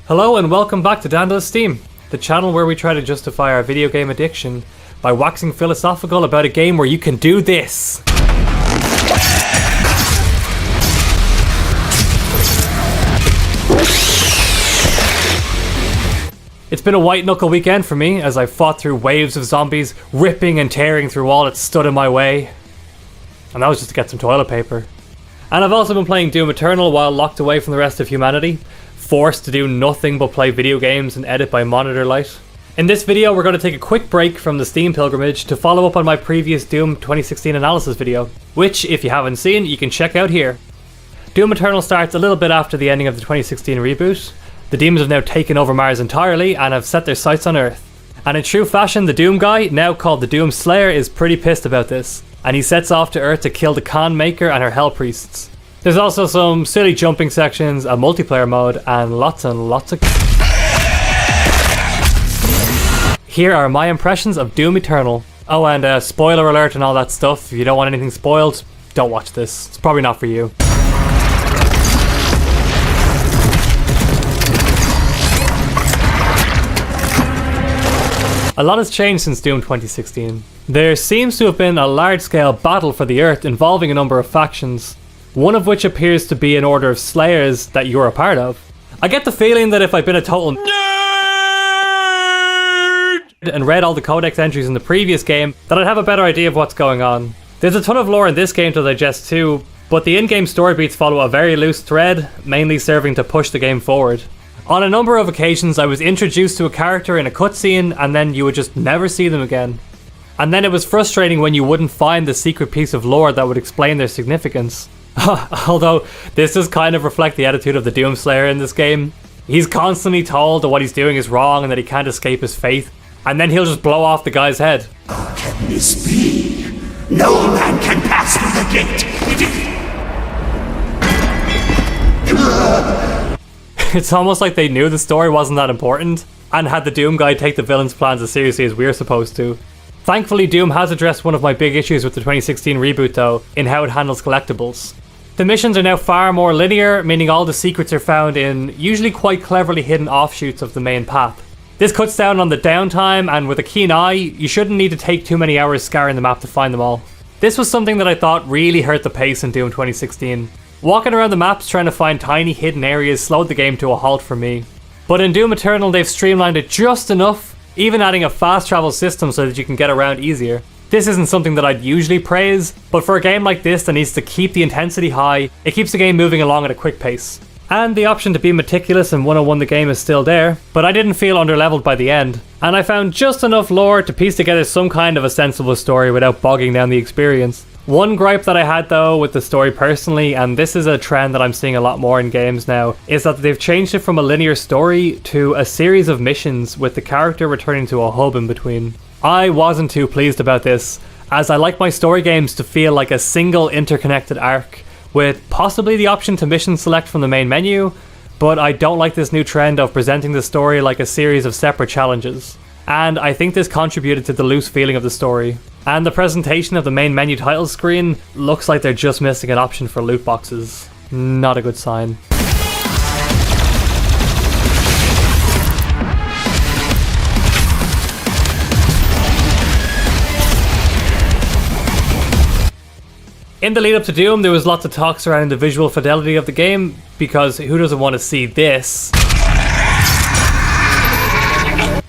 Hello and welcome back to Dandelion Steam, the channel where we try to justify our video game addiction by waxing philosophical about a game where you can do this. It's been a white knuckle weekend for me as I fought through waves of zombies, ripping and tearing through all that stood in my way. And that was just to get some toilet paper. And I've also been playing Doom Eternal while locked away from the rest of humanity, forced to do nothing but play video games and edit by monitor light. In this video we're going to take a quick break from the Steam pilgrimage to follow up on my previous Doom 2016 analysis video, which, if you haven't seen, you can check out here. Doom Eternal starts a little bit after the ending of the 2016 reboot. The demons have now taken over Mars entirely and have set their sights on Earth. And in true fashion, the Doom guy, now called the Doom Slayer, is pretty pissed about this, and he sets off to Earth to kill the Khan Maker and her Hell Priests. There's also some silly jumping sections, a multiplayer mode, and lots of... Here are my impressions of Doom Eternal. Oh, and spoiler alert and all that stuff. If you don't want anything spoiled, don't watch this. It's probably not for you. A lot has changed since Doom 2016. There seems to have been a large-scale battle for the Earth involving a number of factions, one of which appears to be an order of slayers that you're a part of. I get the feeling that if I'd been a total nerd and read all the codex entries in the previous game, that I'd have a better idea of what's going on. There's a ton of lore in this game to digest too, but the in-game story beats follow a very loose thread, mainly serving to push the game forward. On a number of occasions I was introduced to a character in a cutscene and then you would just never see them again. And then it was frustrating when you wouldn't find the secret piece of lore that would explain their significance. Although, this does kind of reflect the attitude of the Doom Slayer in this game. He's constantly told that what he's doing is wrong and that he can't escape his fate, and then he'll just blow off the guy's head. How can this be? No man can pass through the gate. It's almost like they knew the story wasn't that important, and had the Doom guy take the villain's plans as seriously as we're supposed to. Thankfully, Doom has addressed one of my big issues with the 2016 reboot though, in how it handles collectibles. The missions are now far more linear, meaning all the secrets are found in usually quite cleverly hidden offshoots of the main path. This cuts down on the downtime, and with a keen eye, you shouldn't need to take too many hours scouring the map to find them all. This was something that I thought really hurt the pace in Doom 2016. Walking around the maps trying to find tiny hidden areas slowed the game to a halt for me. But in Doom Eternal they've streamlined it just enough, even adding a fast travel system so that you can get around easier. This isn't something that I'd usually praise, but for a game like this that needs to keep the intensity high, it keeps the game moving along at a quick pace. And the option to be meticulous and 101 the game is still there, but I didn't feel underleveled by the end, and I found just enough lore to piece together some kind of a sensible story without bogging down the experience. One gripe that I had though with the story personally, and this is a trend that I'm seeing a lot more in games now, is that they've changed it from a linear story to a series of missions with the character returning to a hub in between. I wasn't too pleased about this, as I like my story games to feel like a single interconnected arc, with possibly the option to mission select from the main menu, but I don't like this new trend of presenting the story like a series of separate challenges. And I think this contributed to the loose feeling of the story. And the presentation of the main menu title screen looks like they're just missing an option for loot boxes. Not a good sign. In the lead up to Doom, there was lots of talk surrounding the visual fidelity of the game, because who doesn't want to see this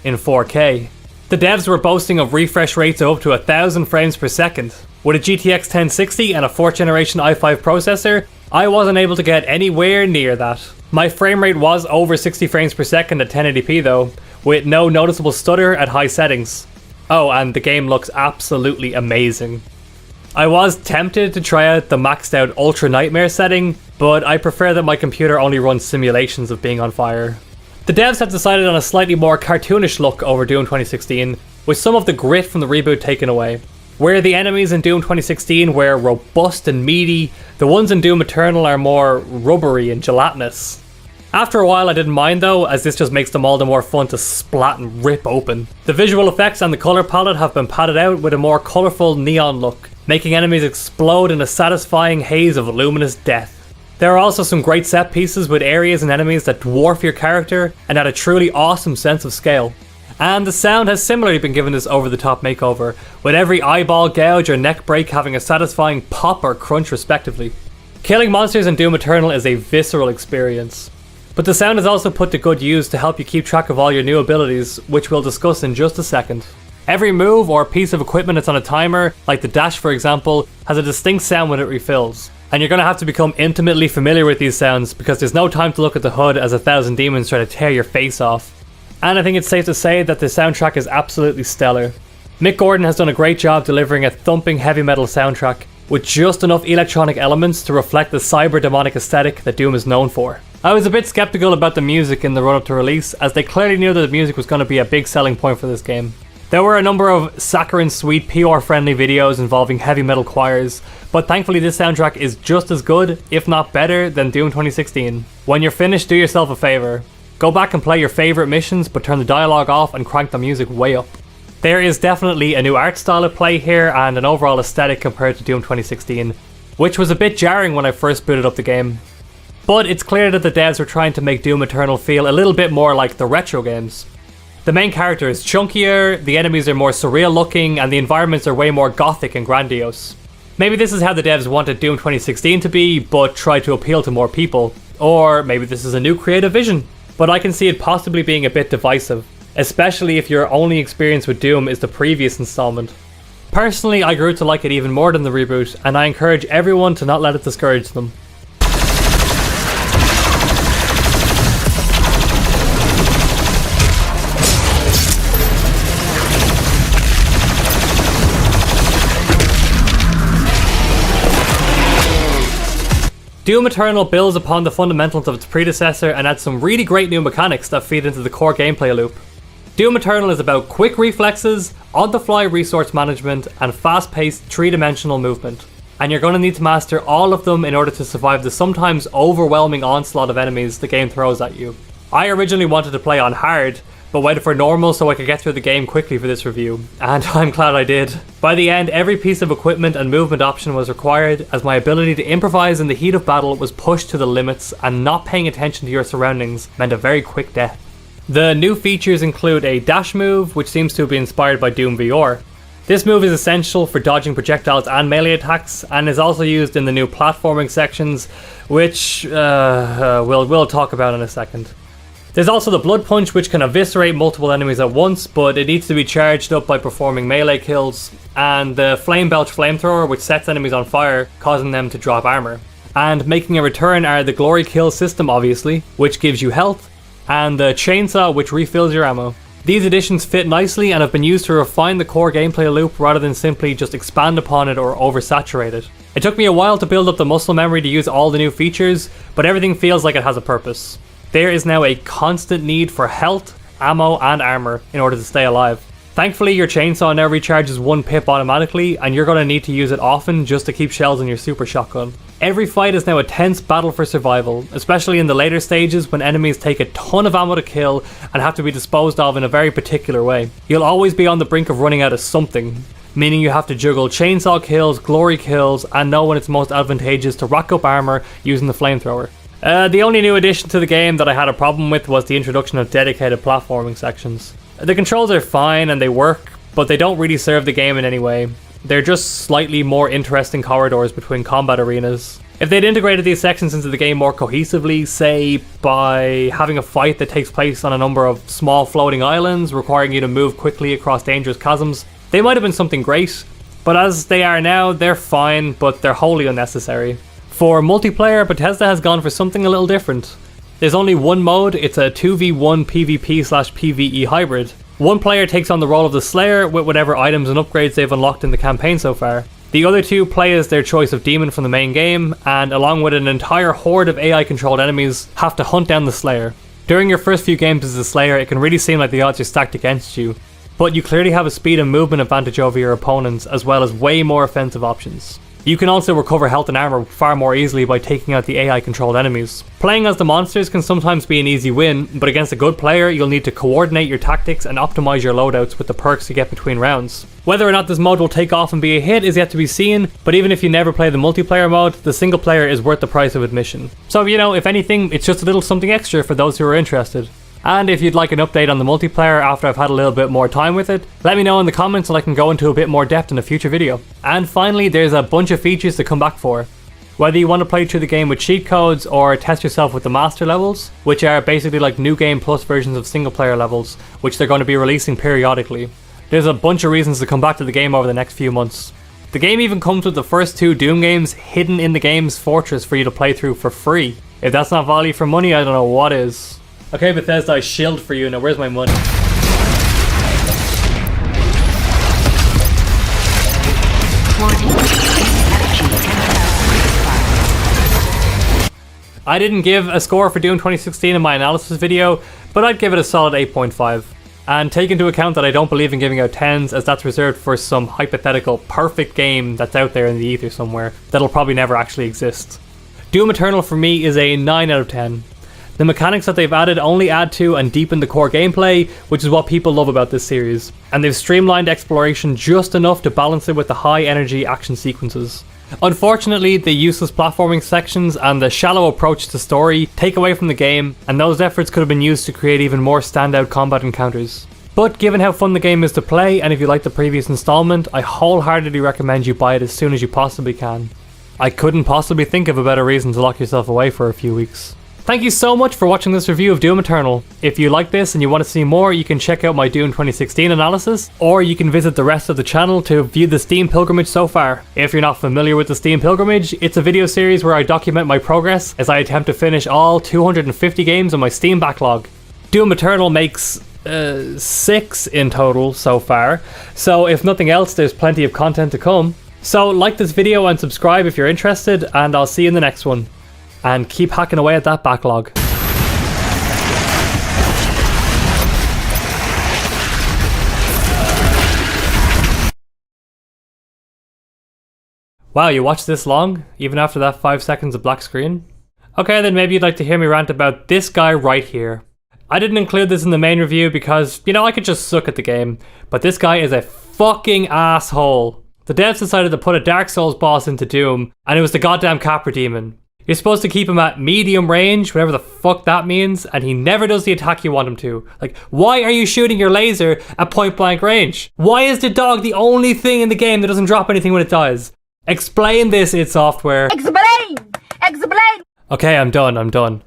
in 4K? The devs were boasting of refresh rates of up to 1000 frames per second. With a GTX 1060 and a 4th generation i5 processor, I wasn't able to get anywhere near that. My frame rate was over 60 frames per second at 1080p though, with no noticeable stutter at high settings. Oh, and the game looks absolutely amazing. I was tempted to try out the maxed out Ultra Nightmare setting, but I prefer that my computer only runs simulations of being on fire. The devs have decided on a slightly more cartoonish look over Doom 2016, with some of the grit from the reboot taken away. Where the enemies in Doom 2016 were robust and meaty, the ones in Doom Eternal are more rubbery and gelatinous. After a while I didn't mind though, as this just makes them all the more fun to splat and rip open. The visual effects and the colour palette have been padded out with a more colourful neon look, making enemies explode in a satisfying haze of luminous death. There are also some great set pieces with areas and enemies that dwarf your character and add a truly awesome sense of scale. And the sound has similarly been given this over-the-top makeover, with every eyeball gouge or neck break having a satisfying pop or crunch respectively. Killing monsters in Doom Eternal is a visceral experience. But the sound is also put to good use to help you keep track of all your new abilities, which we'll discuss in just a second. Every move or piece of equipment that's on a timer, like the dash for example, has a distinct sound when it refills. And you're going to have to become intimately familiar with these sounds because there's no time to look at the HUD as 1,000 demons try to tear your face off. And I think it's safe to say that the soundtrack is absolutely stellar. Mick Gordon has done a great job delivering a thumping heavy metal soundtrack with just enough electronic elements to reflect the cyber demonic aesthetic that Doom is known for. I was a bit skeptical about the music in the run up to release, as they clearly knew that the music was going to be a big selling point for this game. There were a number of saccharine sweet PR friendly videos involving heavy metal choirs, but thankfully this soundtrack is just as good, if not better, than Doom 2016. When you're finished, do yourself a favour. Go back and play your favourite missions, but turn the dialogue off and crank the music way up. There is definitely a new art style at play here and an overall aesthetic compared to Doom 2016, which was a bit jarring when I first booted up the game. But it's clear that the devs were trying to make Doom Eternal feel a little bit more like the retro games. The main character is chunkier, the enemies are more surreal looking, and the environments are way more gothic and grandiose. Maybe this is how the devs wanted Doom 2016 to be, but tried to appeal to more people. Or maybe this is a new creative vision. But I can see it possibly being a bit divisive, especially if your only experience with Doom is the previous installment. Personally, I grew to like it even more than the reboot, and I encourage everyone to not let it discourage them. Doom Eternal builds upon the fundamentals of its predecessor and adds some really great new mechanics that feed into the core gameplay loop. Doom Eternal is about quick reflexes, on-the-fly resource management, and fast-paced three-dimensional movement. And you're going to need to master all of them in order to survive the sometimes overwhelming onslaught of enemies the game throws at you. I originally wanted to play on hard, but waited for normal so I could get through the game quickly for this review, and I'm glad I did. By the end, every piece of equipment and movement option was required, as my ability to improvise in the heat of battle was pushed to the limits, and not paying attention to your surroundings meant a very quick death. The new features include a dash move, which seems to be inspired by Doom VR. This move is essential for dodging projectiles and melee attacks, and is also used in the new platforming sections, which we'll talk about in a second. There's also the Blood Punch, which can eviscerate multiple enemies at once, but it needs to be charged up by performing melee kills, and the Flame Belch Flamethrower, which sets enemies on fire, causing them to drop armor. And making a return are the Glory Kill system, obviously, which gives you health, and the Chainsaw, which refills your ammo. These additions fit nicely and have been used to refine the core gameplay loop rather than simply just expand upon it or oversaturate it. It took me a while to build up the muscle memory to use all the new features, but everything feels like it has a purpose. There is now a constant need for health, ammo, and armor in order to stay alive. Thankfully, your chainsaw now recharges 1 pip automatically, and you're going to need to use it often just to keep shells in your super shotgun. Every fight is now a tense battle for survival, especially in the later stages when enemies take a ton of ammo to kill and have to be disposed of in a very particular way. You'll always be on the brink of running out of something, meaning you have to juggle chainsaw kills, glory kills, and know when it's most advantageous to rack up armor using the flamethrower. The only new addition to the game that I had a problem with was the introduction of dedicated platforming sections. The controls are fine and they work, but they don't really serve the game in any way. They're just slightly more interesting corridors between combat arenas. If they'd integrated these sections into the game more cohesively, say by having a fight that takes place on a number of small floating islands requiring you to move quickly across dangerous chasms, they might have been something great, but as they are now, they're fine, but they're wholly unnecessary. For multiplayer, Bethesda has gone for something a little different. There's only one mode, it's a 2v1 PvP/PvE hybrid. One player takes on the role of the Slayer with whatever items and upgrades they've unlocked in the campaign so far. The other two play as their choice of demon from the main game, and along with an entire horde of AI-controlled enemies, have to hunt down the Slayer. During your first few games as the Slayer, it can really seem like the odds are stacked against you, but you clearly have a speed and movement advantage over your opponents, as well as way more offensive options. You can also recover health and armor far more easily by taking out the AI controlled enemies. Playing as the monsters can sometimes be an easy win, but against a good player you'll need to coordinate your tactics and optimize your loadouts with the perks you get between rounds. Whether or not this mode will take off and be a hit is yet to be seen, but even if you never play the multiplayer mode, the single player is worth the price of admission. So if anything, it's just a little something extra for those who are interested. And if you'd like an update on the multiplayer after I've had a little bit more time with it, let me know in the comments and I can go into a bit more depth in a future video. And finally, there's a bunch of features to come back for. Whether you want to play through the game with cheat codes or test yourself with the master levels, which are basically like New Game Plus versions of single player levels, which they're going to be releasing periodically. There's a bunch of reasons to come back to the game over the next few months. The game even comes with the first 2 Doom games hidden in the game's fortress for you to play through for free. If that's not value for money, I don't know what is. Okay, Bethesda, I shilled for you. Now where's my money? I didn't give a score for Doom 2016 in my analysis video, but I'd give it a solid 8.5. And take into account that I don't believe in giving out 10s, as that's reserved for some hypothetical perfect game that's out there in the ether somewhere that'll probably never actually exist. Doom Eternal for me is a 9 out of 10. The mechanics that they've added only add to and deepen the core gameplay, which is what people love about this series. And they've streamlined exploration just enough to balance it with the high energy action sequences. Unfortunately, the useless platforming sections and the shallow approach to story take away from the game, and those efforts could have been used to create even more standout combat encounters. But given how fun the game is to play, and if you like the previous installment, I wholeheartedly recommend you buy it as soon as you possibly can. I couldn't possibly think of a better reason to lock yourself away for a few weeks. Thank you so much for watching this review of Doom Eternal. If you like this and you want to see more, you can check out my Doom 2016 analysis, or you can visit the rest of the channel to view the Steam Pilgrimage so far. If you're not familiar with the Steam Pilgrimage, it's a video series where I document my progress as I attempt to finish all 250 games on my Steam backlog. Doom Eternal makes 6 in total so far, so if nothing else, there's plenty of content to come. So like this video and subscribe if you're interested, and I'll see you in the next one. And keep hacking away at that backlog. Wow, you watched this long? Even after that 5 seconds of black screen? Okay, then maybe you'd like to hear me rant about this guy right here. I didn't include this in the main review because, I could just suck at the game, but this guy is a fucking asshole. The devs decided to put a Dark Souls boss into Doom, and it was the goddamn Capra Demon. You're supposed to keep him at medium range, whatever the fuck that means, and he never does the attack you want him to. Like, why are you shooting your laser at point blank range? Why is the dog the only thing in the game that doesn't drop anything when it dies? Explain this, id Software. Explain! Explain! Okay, I'm done.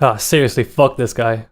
Ah, seriously, fuck this guy.